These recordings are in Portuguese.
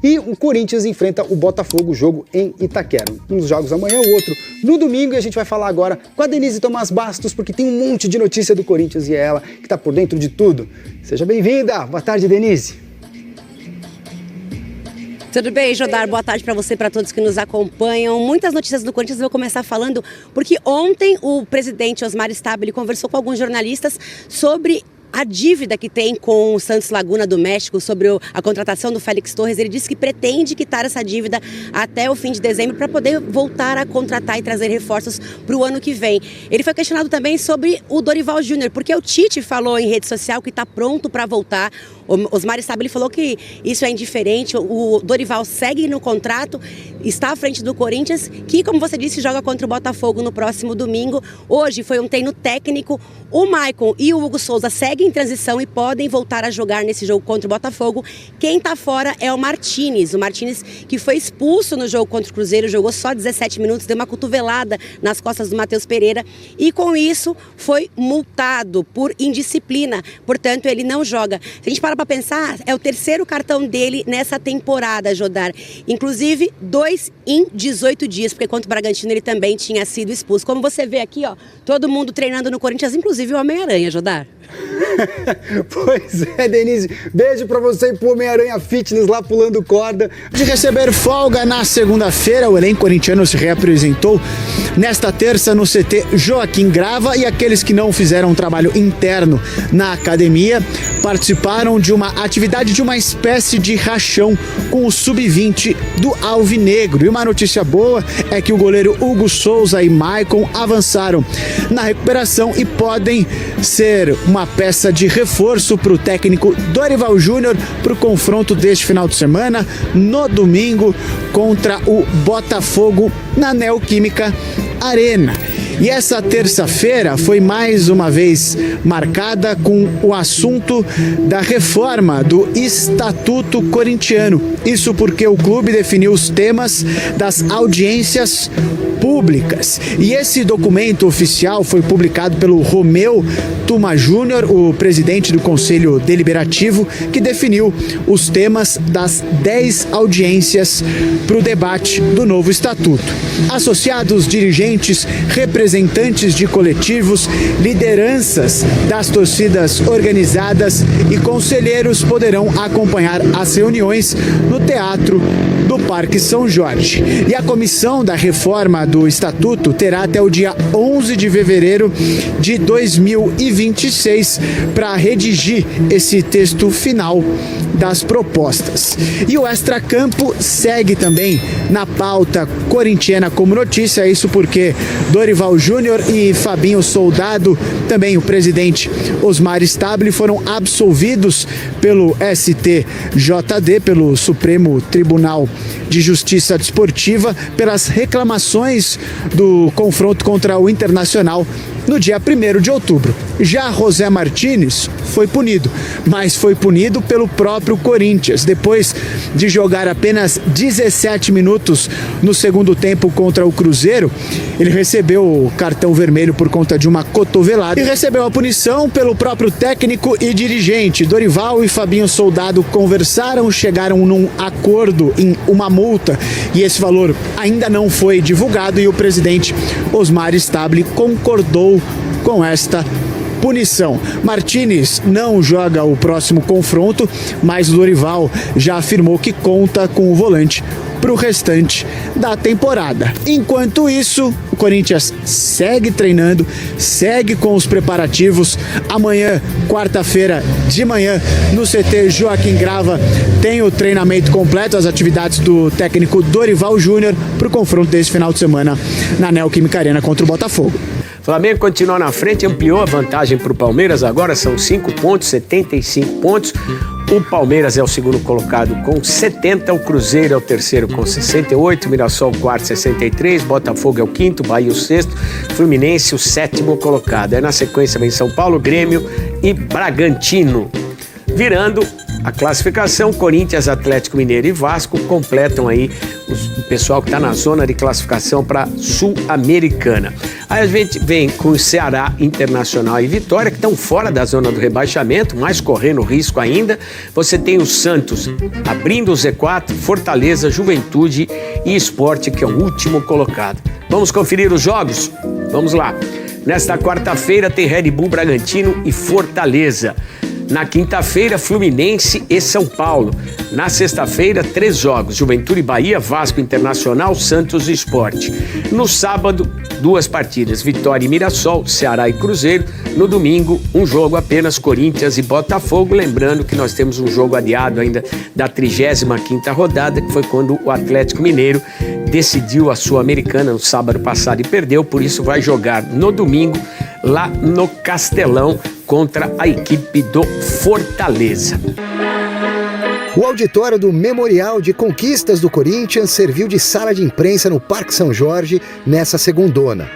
e o Corinthians enfrenta o Botafogo, jogo em Itaquera. Um dos jogos amanhã, o outro no domingo, e a gente vai falar agora com a Denise Tomás Bastos, porque tem um monte de notícia do Corinthians e é ela que está por dentro de tudo. Seja bem-vinda! Boa tarde, Denise! Tudo bem, Jodar? Boa tarde para você, para todos que nos acompanham. Muitas notícias do Corinthians, eu vou começar falando, porque ontem o presidente Osmar Stabile conversou com alguns jornalistas sobre a dívida que tem com o Santos Laguna do México, sobre a contratação do Félix Torres. Ele disse que pretende quitar essa dívida até o fim de dezembro para poder voltar a contratar e trazer reforços para o ano que vem. Ele foi questionado também sobre o Dorival Júnior, porque o Tite falou em rede social que está pronto para voltar. O Osmar Stabile falou que isso é indiferente, o Dorival segue no contrato, está à frente do Corinthians, que, como você disse, joga contra o Botafogo no próximo domingo. Hoje foi um treino técnico, o Maicon e o Hugo Souza seguem em transição e podem voltar a jogar nesse jogo contra o Botafogo. Quem está fora é o Martínez que foi expulso no jogo contra o Cruzeiro, jogou só 17 minutos, deu uma cotovelada nas costas do Matheus Pereira e com isso foi multado por indisciplina, portanto ele não joga. Se a gente para pensar, é o terceiro cartão dele nessa temporada, Jodar. Inclusive, 2 em 18 dias, porque contra o Bragantino ele também tinha sido expulso. Como você vê aqui, ó, todo mundo treinando no Corinthians, inclusive o Homem-Aranha, Jodar. Pois é, Denise, beijo pra você e pro Homem-Aranha Fitness lá pulando corda. De receber folga na segunda-feira, o elenco corintiano se reapresentou nesta terça no CT Joaquim Grava, e aqueles que não fizeram um trabalho interno na academia participaram de uma atividade, de uma espécie de rachão com o sub-20 do Alvinegro. E uma notícia boa é que o goleiro Hugo Souza e Maicon avançaram na recuperação e podem ser uma peça de reforço para o técnico Dorival Júnior para o confronto deste final de semana, no domingo, contra o Botafogo na Neoquímica Arena. E essa terça-feira foi mais uma vez marcada com o assunto da reforma do Estatuto Corintiano. Isso porque o clube definiu os temas das audiências públicas. E esse documento oficial foi publicado pelo Romeu Tuma Júnior, o presidente do Conselho Deliberativo, que definiu os temas das 10 audiências para o debate do novo estatuto. Associados, dirigentes, representantes de coletivos, lideranças das torcidas organizadas e conselheiros poderão acompanhar as reuniões no Teatro do Parque São Jorge. E a comissão da reforma do Estatuto terá até o dia 11 de fevereiro de 2026 para redigir esse texto final das propostas. E o Extracampo segue também na pauta corintiana como notícia, isso porque Dorival Júnior e Fabinho Soldado, também o presidente Osmar Stabile, foram absolvidos pelo STJD, pelo Supremo Tribunal de Justiça Desportiva, pelas reclamações do confronto contra o Internacional no dia 1º de outubro. Já José Martínez foi punido, mas foi punido pelo próprio Corinthians. Depois de jogar apenas 17 minutos no segundo tempo contra o Cruzeiro, ele recebeu o cartão vermelho por conta de uma cotovelada e recebeu a punição pelo próprio técnico e dirigente. Dorival e Fabinho Soldado conversaram, chegaram num acordo em uma multa e esse valor ainda não foi divulgado, e o presidente Osmar Stabile concordou com esta punição. Martínez não joga o próximo confronto, mas o Dorival já afirmou que conta com o volante para o restante da temporada. Enquanto isso, o Corinthians segue treinando, segue com os preparativos. Amanhã, quarta-feira de manhã, no CT Joaquim Grava, tem o treinamento completo, as atividades do técnico Dorival Júnior para o confronto desse final de semana na Neoquímica Arena contra o Botafogo. Flamengo continua na frente, ampliou a vantagem para o Palmeiras, agora são 5 pontos, 75 pontos. O Palmeiras é o segundo colocado com 70, o Cruzeiro é o terceiro com 68, o Mirassol o quarto 63, Botafogo é o quinto, Bahia o sexto, Fluminense o sétimo colocado. Aí na sequência vem São Paulo, Grêmio e Bragantino, virando a classificação. Corinthians, Atlético Mineiro e Vasco completam aí o pessoal que está na zona de classificação para Sul-Americana. Aí a gente vem com o Ceará, Internacional e Vitória, que estão fora da zona do rebaixamento, mas correndo risco ainda. Você tem o Santos abrindo o Z4, Fortaleza, Juventude e Sport, que é o último colocado. Vamos conferir os jogos? Vamos lá. Nesta quarta-feira tem Red Bull Bragantino e Fortaleza. Na quinta-feira, Fluminense e São Paulo. Na sexta-feira, 3 jogos: Juventude e Bahia, Vasco, Internacional, Santos e Sport. No sábado, 2 partidas: Vitória e Mirassol, Ceará e Cruzeiro. No domingo, um jogo apenas: Corinthians e Botafogo. Lembrando que nós temos um jogo adiado ainda da 35ª rodada, que foi quando o Atlético Mineiro decidiu a Sul-Americana no sábado passado e perdeu. Por isso vai jogar no domingo lá no Castelão contra a equipe do Fortaleza. O auditório do Memorial de Conquistas do Corinthians serviu de sala de imprensa no Parque São Jorge nessa segundona.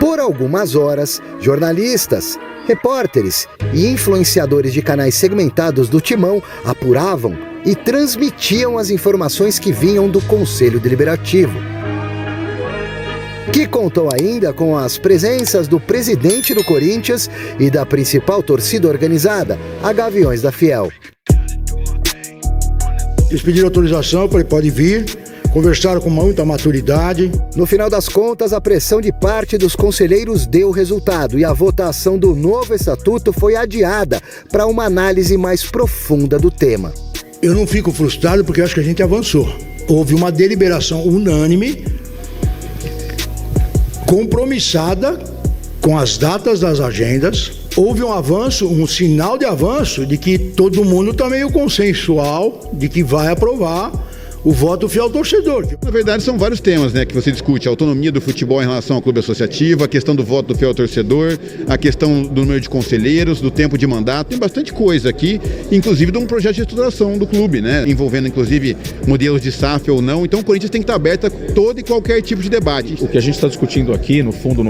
Por algumas horas, jornalistas, repórteres e influenciadores de canais segmentados do Timão apuravam e transmitiam as informações que vinham do Conselho Deliberativo, que contou ainda com as presenças do presidente do Corinthians e da principal torcida organizada, a Gaviões da Fiel. Eles pediram autorização, eu falei, pode vir, conversaram com muita maturidade. No final das contas, a pressão de parte dos conselheiros deu resultado e a votação do novo estatuto foi adiada para uma análise mais profunda do tema. Eu não fico frustrado porque eu acho que a gente avançou. Houve uma deliberação unânime, compromissada com as datas das agendas. Houve um avanço, um sinal de avanço de que todo mundo está meio consensual de que vai aprovar o voto fiel ao torcedor. Na verdade, são vários temas, né, que você discute: a autonomia do futebol em relação ao clube associativo, a questão do voto do fiel ao torcedor, a questão do número de conselheiros, do tempo de mandato. Tem bastante coisa aqui, inclusive de um projeto de estruturação do clube, né, envolvendo inclusive modelos de SAF ou não. Então o Corinthians tem que estar aberto a todo e qualquer tipo de debate. O que a gente está discutindo aqui, no fundo,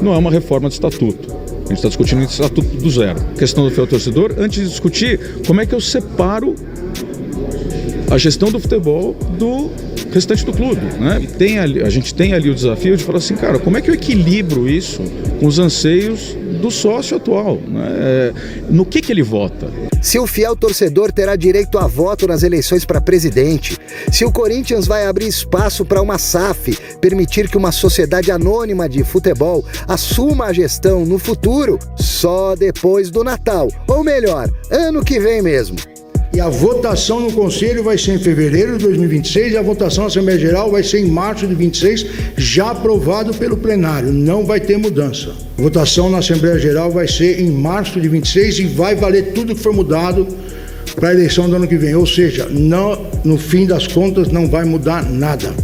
não é uma reforma de estatuto. A gente está discutindo o estatuto do zero. A questão do fiel ao torcedor, antes de discutir como é que eu separo a gestão do futebol do restante do clube, né? A gente tem ali o desafio de falar assim, cara, como é que eu equilibro isso com os anseios do sócio atual, né? No que ele vota? Se o fiel torcedor terá direito a voto nas eleições para presidente, se o Corinthians vai abrir espaço para uma SAF, permitir que uma sociedade anônima de futebol assuma a gestão no futuro, só depois do Natal, ou melhor, ano que vem mesmo. E a votação no Conselho vai ser em fevereiro de 2026 e a votação na Assembleia Geral vai ser em março de 2026, já aprovado pelo plenário. Não vai ter mudança. A votação na Assembleia Geral vai ser em março de 2026 e vai valer tudo que for mudado para a eleição do ano que vem. Ou seja, no fim das contas não vai mudar nada.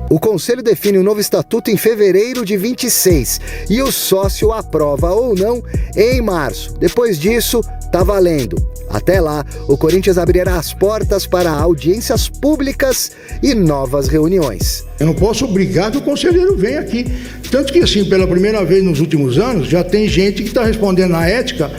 O Conselho define o novo estatuto em fevereiro de 26 e o sócio aprova ou não em março. Depois disso, tá valendo. Até lá, o Corinthians abrirá as portas para audiências públicas e novas reuniões. Eu não posso obrigar que o conselheiro venha aqui. Tanto que, assim, pela primeira vez nos últimos anos, já tem gente que está respondendo na ética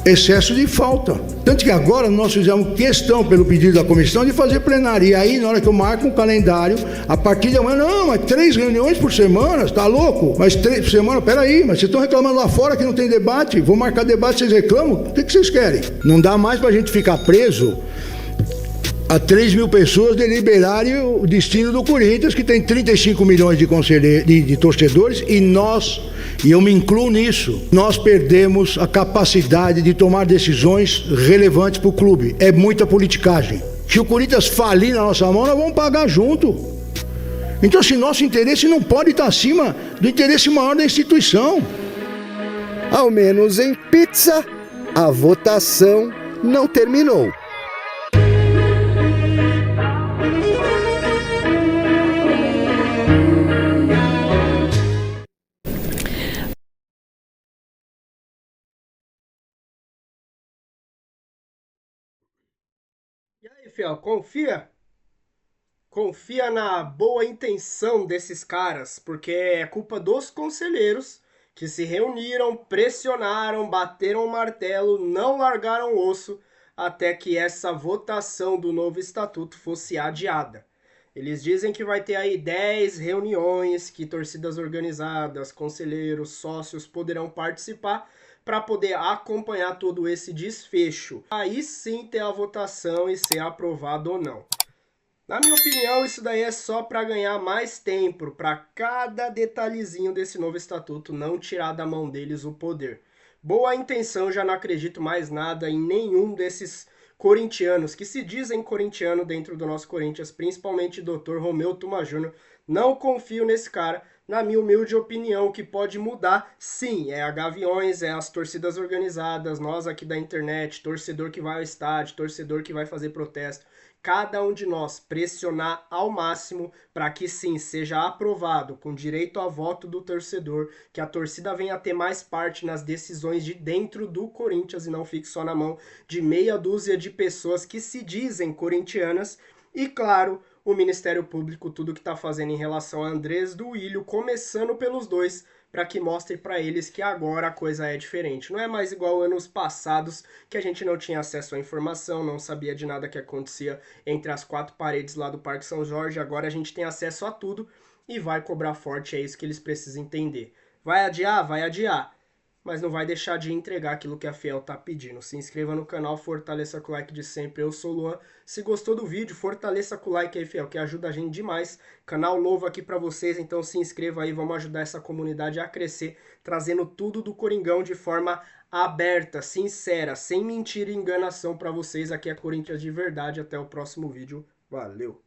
excesso de falta. Tanto que agora nós fizemos questão, pelo pedido da comissão, de fazer plenária. E aí, na hora que eu marco um calendário, a partir de amanhã, não, mas 3 reuniões por semana, tá louco? Mas 3 por semana, peraí, mas vocês estão reclamando lá fora que não tem debate? Vou marcar debate, vocês reclamam? O que vocês querem? Não dá mais pra gente ficar preso a 3 mil pessoas deliberarem o destino do Corinthians, que tem 35 milhões de torcedores, e eu me incluo nisso, nós perdemos a capacidade de tomar decisões relevantes para o clube. É muita politicagem. Se o Corinthians falir na nossa mão, nós vamos pagar junto. Então, assim, nosso interesse não pode estar acima do interesse maior da instituição. Ao menos em pizza, a votação não terminou. E aí, fiel, confia? Confia na boa intenção desses caras, porque é culpa dos conselheiros que se reuniram, pressionaram, bateram o martelo, não largaram o osso até que essa votação do novo estatuto fosse adiada. Eles dizem que vai ter aí 10 reuniões que torcidas organizadas, conselheiros, sócios poderão participar para poder acompanhar todo esse desfecho. Aí sim ter a votação e ser aprovado ou não. Na minha opinião, isso daí é só para ganhar mais tempo, para cada detalhezinho desse novo estatuto não tirar da mão deles o poder. Boa intenção, já não acredito mais nada em nenhum desses corintianos que se dizem corintiano dentro do nosso Corinthians, principalmente o Dr. Romeu Tuma Júnior. Não confio nesse cara. Na minha humilde opinião, o que pode mudar, sim, é a Gaviões, é as torcidas organizadas, nós aqui da internet, torcedor que vai ao estádio, torcedor que vai fazer protesto. Cada um de nós pressionar ao máximo para que sim, seja aprovado com direito a voto do torcedor, que a torcida venha a ter mais parte nas decisões de dentro do Corinthians e não fique só na mão de meia dúzia de pessoas que se dizem corintianas. E claro, o Ministério Público, tudo que está fazendo em relação a Andrés Duílio, começando pelos dois, para que mostre para eles que agora a coisa é diferente. Não é mais igual anos passados, que a gente não tinha acesso à informação, não sabia de nada que acontecia entre as quatro paredes lá do Parque São Jorge. Agora a gente tem acesso a tudo e vai cobrar forte, é isso que eles precisam entender. Vai adiar? Vai adiar. Mas não vai deixar de entregar aquilo que a Fiel tá pedindo. Se inscreva no canal, fortaleça com o like de sempre. Eu sou o Luan. Se gostou do vídeo, fortaleça com o like aí, Fiel, que ajuda a gente demais. Canal novo aqui pra vocês, então se inscreva aí, vamos ajudar essa comunidade a crescer, trazendo tudo do Coringão de forma aberta, sincera, sem mentira e enganação pra vocês. Aqui é Corinthians de verdade. Até o próximo vídeo. Valeu!